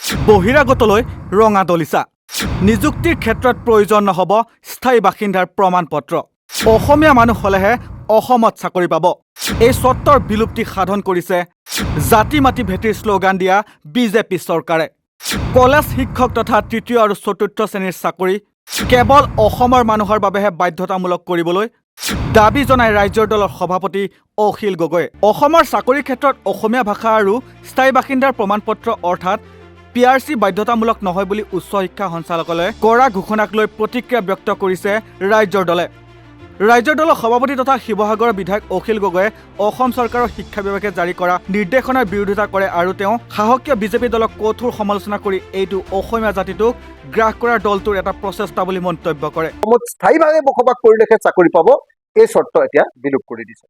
বহিৰাগতলৈ ৰঙা দলিচা নিযুক্তিৰ ক্ষেত্ৰত প্ৰয়োজন নহ'ব স্থায়ী বাসিন্দাৰ প্ৰমাণপত্ৰ অসমীয়া মানুহ হ'লেহে অসমত চাকৰি পাব এই চৰ্তৰ বিলুপ্তি সাধন কৰিছে জাতি মাটি ভেটিৰ শ্লোগান দিয়া বিজেপি চৰকাৰে কলেজ শিক্ষক তথা তৃতীয় আৰু চতুৰ্থ শ্ৰেণীৰ চাকৰি কেৱল অসমৰ মানুহৰ বাবেহে বাধ্যতামূলক কৰিবলৈ দাবী জনাই ৰাজ্যৰ দলৰ সভাপতি অখিল গগৈয়ে অসমৰ চাকৰিৰ ক্ষেত্ৰত অসমীয়া ভাষা আৰু স্থায়ী বাসিন্দাৰ প্ৰমাণপত্ৰ অৰ্থাৎ PRC বাধ্যতামূলক নহয় বুলি উচ্চ শিক্ষা সঞ্চালকালয়ে কৰা ঘোষণাক লৈ প্ৰতিক্ৰিয়া ব্যক্ত কৰিছে ৰাজ্যৰ দলে ৰাজ্যৰ দলৰ সভাপতি তথা শিৱসাগৰৰ বিধায়ক অখিল গগৈয়ে অসম চৰকাৰৰ শিক্ষা বিভাগে জাৰি কৰা নিৰ্দেশনাৰ বিৰোধিতা কৰে আৰু তেওঁ সাহসীয় বিজেপি দলক কঠোৰ সমালোচনা কৰি এইটো অসমীয়া জাতিটোক গ্ৰাস কৰাৰ দলটোৰ এটা প্ৰচেষ্টা বুলি মন্তব্য কৰে অসমত স্থায়ীভাৱে বসবাস কৰিলেহে চাকৰি পাব এই চৰ্ত এতিয়া বিলোপ কৰি দিছে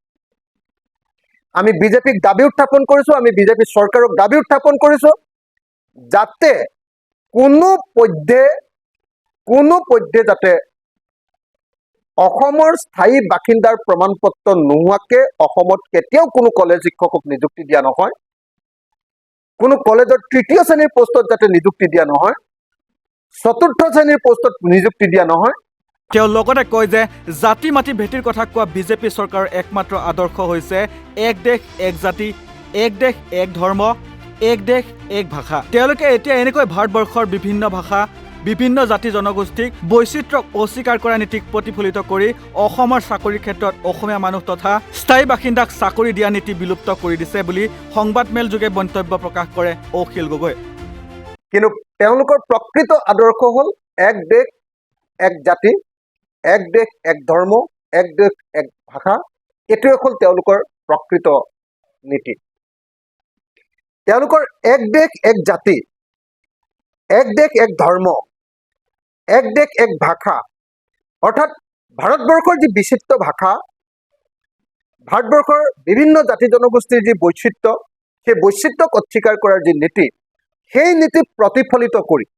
আমি বিজেপিক দাবী উত্থাপন কৰিছো আমি বিজেপি চৰকাৰক দাবী উত্থাপন কৰিছো যাতে কোনো পধ্যে যাতে অসমৰ স্থায়ী বাসিন্দাৰ প্ৰমাণপত্ৰ নোহোৱাকে অসমত কেতিয়াও কোনো কলেজ শিক্ষকক নিযুক্তি দিয়া নহয় কোনো কলেজৰ তৃতীয় শ্ৰেণীৰ পোষ্টত যাতে নিযুক্তি দিয়া নহয় চতুৰ্থ শ্ৰেণীৰ পোষ্টত নিযুক্তি দিয়া নহয় তেওঁ লগতে কয় যে জাতি মাটি ভেটিৰ কথা কোৱা বিজেপি চৰকাৰৰ একমাত্ৰ আদৰ্শ হৈছে এক দেশ এক জাতি এক দেশ এক ধৰ্ম এক দেশ এক ভাষা তেওঁলোকে এতিয়া এনেকৈ ভাৰতবৰ্ষৰ বিভিন্ন ভাষা বিভিন্ন জাতি জনগোষ্ঠীক বৈচিত্ৰ্যক অস্বীকাৰ কৰা নীতিক প্ৰতিফলিত কৰি অসমৰ চাকৰিৰ ক্ষেত্ৰত অসমীয়া মানুহ তথা স্থায়ী বাসিন্দাক চাকৰি দিয়া নীতি বিলুপ্ত কৰি দিছে বুলি সংবাদমেল যোগে মন্তব্য প্ৰকাশ কৰে অখিল গগৈ কিন্তু তেওঁলোকৰ প্ৰকৃত আদৰ্শ হ'ল এক দেশ এক জাতি এক দেশ এক ধৰ্ম এক দেশ এক ভাষা এইটোৱে হ'ল তেওঁলোকৰ প্ৰকৃত নীতি তেওঁলোকৰ এক দেশ এক জাতি এক দেশ এক ধৰ্ম এক দেশ এক ভাষা অৰ্থাৎ ভাৰতবৰ্ষৰ যি বিচিত্ৰ ভাষা ভাৰতবৰ্ষৰ বিভিন্ন জাতি জনগোষ্ঠীৰ যি বৈচিত্ৰ্য সেই বৈচিত্ৰ্যক অস্বীকাৰ কৰাৰ যি নীতি সেই নীতি প্ৰতিফলিত কৰি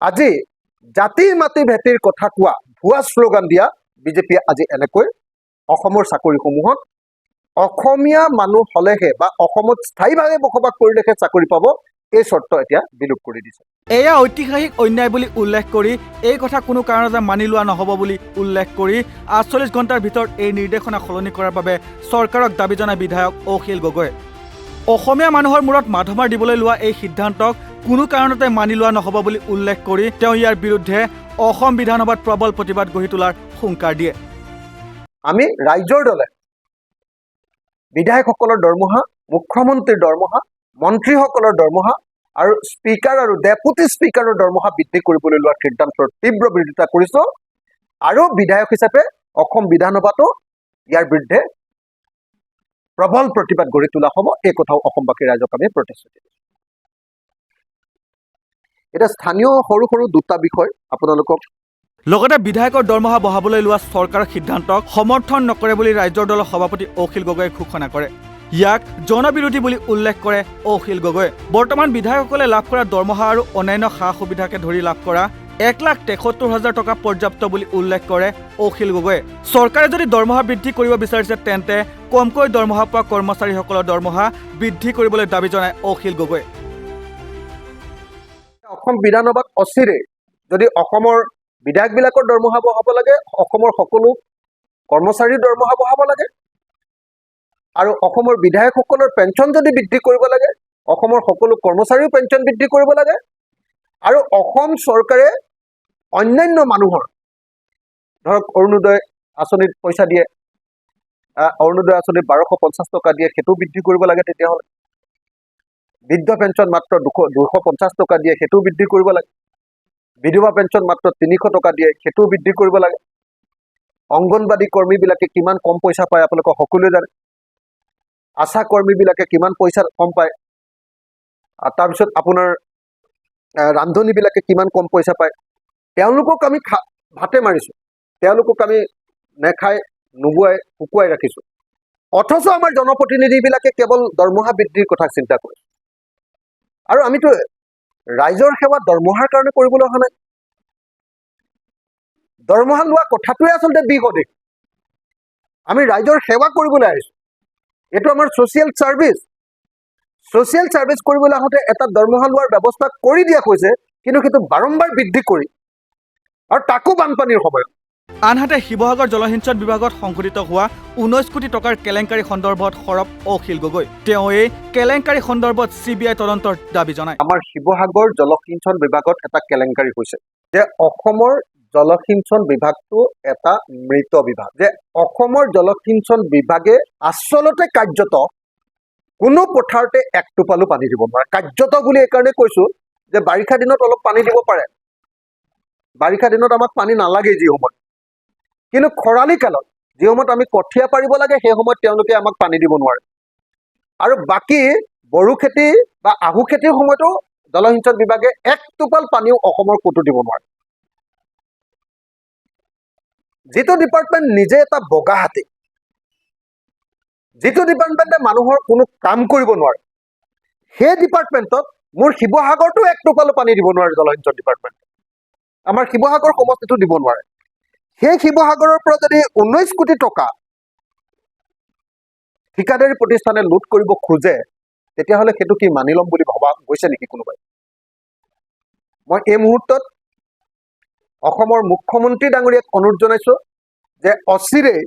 আজি জাতি মাটি ভেটিৰ কথা কোৱা ভুৱা শ্লোগান দিয়া বিজেপিয়ে আজি এনেকৈ অসমৰ চাকৰিসমূহত অসমীয়া মানুহ হলেহে বা অসমত স্থায়ীভাৱে বসবাস কৰিলেহে চাকৰি পাব এই চৰ্ত এতিয়া বিলোপ কৰি দিছে এয়া ঐতিহাসিক অন্যায় বুলি উল্লেখ কৰি এই কথা কোনো কাৰণতে মানি লোৱা নহ'ব বুলি উল্লেখ কৰি ৪৮ ঘণ্টাৰ ভিতৰত এই নিৰ্দেশনা সলনি কৰাৰ বাবে চৰকাৰক দাবী জনায় বিধায়ক অখিল গগৈ অসমীয়া মানুহৰ মূৰত মাধমাৰ দিবলৈ লোৱা এই সিদ্ধান্তক কোনো কাৰণতে মানি লোৱা নহ'ব বুলি উল্লেখ কৰি তেওঁ ইয়াৰ বিৰুদ্ধে অসম বিধানসভাত প্ৰবল প্ৰতিবাদ গঢ়ি তোলাৰ হুংকাৰ দিয়ে আমি ৰাজ্যৰ দলে বিধায়কসকলৰ দৰমহা মুখ্যমন্ত্ৰীৰ দৰমহা মন্ত্ৰীসকলৰ দৰমহা আৰু স্পীকাৰ আৰু ডেপুটি স্পীকাৰৰ দৰমহা বৃদ্ধি কৰিবলৈ লোৱা সিদ্ধান্তৰ তীব্ৰ বিৰোধিতা কৰিছো আৰু বিধায়ক হিচাপে অসম বিধানসভাতো ইয়াৰ বিৰুদ্ধে প্ৰবল প্ৰতিবাদ গঢ়ি তোলা হ'ব এই কথাও অসমবাসী ৰাইজক আমি প্ৰতিশ্ৰুতি দিছোঁ এটা স্থানীয় সৰু সৰু দুটা বিষয় আপোনালোকক লগতে বিধায়কৰ দৰমহা বঢ়াবলৈ লোৱা চৰকাৰৰ সিদ্ধান্তক সমৰ্থন নকৰে বুলি ৰাজ্যৰ দলৰ সভাপতি অখিল গগৈয়ে ঘোষণা কৰে ইয়াক জনবিৰোধী বুলি উল্লেখ কৰে অখিল গগৈয়ে বৰ্তমান বিধায়কসকলে লাভ কৰা দৰমহা আৰু অন্যান্য সা সুবিধাকে ধৰি লাভ কৰা ১,৭৩,০০০ টকা পৰ্যাপ্ত বুলি উল্লেখ কৰে অখিল গগৈয়ে চৰকাৰে যদি দৰমহা বৃদ্ধি কৰিব বিচাৰিছে তেন্তে কমকৈ দৰমহা পোৱা কৰ্মচাৰীসকলৰ দৰমহা বৃদ্ধি কৰিবলৈ দাবী জনায় অখিল গগৈয়ে অসম বিধানসভাত অচিৰে যদি অসমৰ বিধায়কবিলাকৰ দৰমহা বঢ়াব লাগে অসমৰ সকলো কৰ্মচাৰীৰ দৰমহা বঢ়াব লাগে আৰু অসমৰ বিধায়কসকলৰ পেঞ্চন যদি বৃদ্ধি কৰিব লাগে অসমৰ সকলো কৰ্মচাৰীৰ পেঞ্চন বৃদ্ধি কৰিব লাগে আৰু অসম চৰকাৰে অন্যান্য মানুহৰ ধৰক অৰুণোদয় আঁচনিত পইচা দিয়ে অৰুণোদয় আঁচনিত ১২৫০ টকা দিয়ে সেইটো বৃদ্ধি কৰিব লাগে তেতিয়াহ'লে বৃদ্ধ পেঞ্চন মাত্ৰ ২৫০ টকা দিয়ে সেইটো বৃদ্ধি কৰিব লাগে বিধৱা পেঞ্চন মাত্ৰ ৩০০ টকা দিয়ে সেইটো বৃদ্ধি কৰিব লাগে অংগনবাদী কৰ্মীবিলাকে কিমান কম পইচা পায় আপোনালোকে সকলোৱে জানে আশা কৰ্মীবিলাকে কিমান পইচা কম পায় তাৰপিছত আপোনাৰ ৰান্ধনীবিলাকে কিমান কম পইচা পায় তেওঁলোকক আমি ভাতে মাৰিছোঁ তেওঁলোকক আমি নেখাই নুবুৱাই শুকুৱাই ৰাখিছোঁ অথচ আমাৰ জনপ্ৰতিনিধিবিলাকে কেৱল দৰমহা বৃদ্ধিৰ কথা চিন্তা কৰে আৰু আমিতো ৰাইজৰ সেৱা দৰমহাৰ কাৰণে কৰিবলৈ অহা নাই দৰমহা লোৱা কথাটোৱে আচলতে বিপদে আমি ৰাইজৰ সেৱা কৰিবলৈ আহিছোঁ এইটো আমাৰ ছ'চিয়েল চাৰ্ভিচ ছ'চিয়েল ছাৰ্ভিচ কৰিবলৈ আহোঁতে এটা দৰমহা লোৱাৰ ব্যৱস্থা কৰি দিয়া হৈছে, কিন্তু সেইটো বাৰম্বাৰ বৃদ্ধি কৰি আৰু তাকো বানপানীৰ সময়ত। আনহাতে শিৱসাগৰ জলসিঞ্চন বিভাগত সংঘটিত হোৱা 19 কোটি টকাৰ কেলেংকাৰী সন্দৰ্ভত সৰব অখিল গগৈ। তেওঁ এই কেলেংকাৰী সন্দৰ্ভত CBI তদন্তৰ দাবী জনায়। আমাৰ শিৱসাগৰ জলসিঞ্চন বিভাগত এটা কেলেংকাৰী হৈছে যে অসমৰ জলসিঞ্চন বিভাগটো এটা মৃত বিভাগ, যে অসমৰ জলসিঞ্চন বিভাগে আচলতে কাৰ্যত কোনো পথাৰতে এক টোপালো পানী দিব নোৱাৰে। কাৰ্যত বুলি এইকাৰণে কৈছোঁ যে বাৰিষা দিনত অলপ পানী দিব পাৰে, বাৰিষা দিনত আমাক পানী নালাগে যি সময়ত, কিন্তু খৰালি কালত যি সময়ত আমি কঠীয়া পাৰিব লাগে সেই সময়ত তেওঁলোকে আমাক পানী দিব নোৱাৰে। আৰু বাকী বড়ো খেতি বা আহু খেতিৰ সময়তো জলসিঞ্চন বিভাগে এক টোপাল পানীও অসমৰ ক'তো দিব নোৱাৰে। যিটো ডিপাৰ্টমেণ্ট নিজে এটা বগা হাতী, যিটো ডিপাৰ্টমেণ্টে মানুহৰ কোনো কাম কৰিব নোৱাৰে, সেই ডিপাৰ্টমেণ্টত মোৰ শিৱসাগৰতো এক টোপালো পানী দিব নোৱাৰে জলসিঞ্চন ডিপাৰ্টমেণ্ট। আমাৰ শিৱসাগৰ সমষ্টিটো দিব নোৱাৰে। সেই শিৱসাগৰৰ পৰা যদি 19 কোটি টকা ঠিকাদাৰী প্ৰতিষ্ঠানে লুট কৰিব খোজে, তেতিয়াহ'লে সেইটো কি মানি ল'ম বুলি ভবা গৈছে নেকি কোনোবাই? মই এই মুহূৰ্তত অসমৰ মুখ্যমন্ত্ৰী ডাঙৰীয়াক অনুৰোধ জনাইছোঁ যে অচিৰেই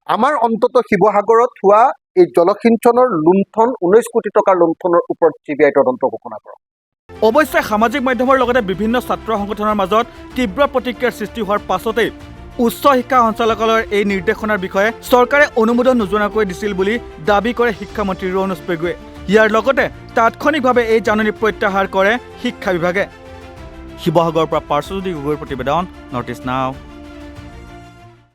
আমাৰ অন্তত শিৱসাগৰত হোৱা এই জলসিঞ্চনৰ লুণ্ঠন, 19 কোটি টকাৰ লুণ্ঠনৰ ওপৰত CBI তদন্ত ঘোষণা কৰক। অৱশ্যে সামাজিক মাধ্যমৰ লগতে বিভিন্ন ছাত্ৰ সংগঠনৰ মাজত তীব্ৰ প্ৰতিক্ৰিয়াৰ সৃষ্টি হোৱাৰ পাছতেই উচ্চ শিক্ষা সঞ্চালকালয়ৰ এই নিৰ্দেশনাৰ বিষয়ে চৰকাৰে অনুমোদন নোজোৱাকৈ দিছিল বুলি দাবী কৰে শিক্ষামন্ত্ৰী ৰণোজ পেগুৱে। ইয়াৰ লগতে তাৎক্ষণিকভাৱে এই জাননী প্ৰত্যাহাৰ কৰে শিক্ষা বিভাগে। শিৱসাগৰৰ পৰা পাৰ্শ্বজ্যোতি গগৈৰ প্ৰতিবেদন, নৰ্থ ইষ্ট নাও।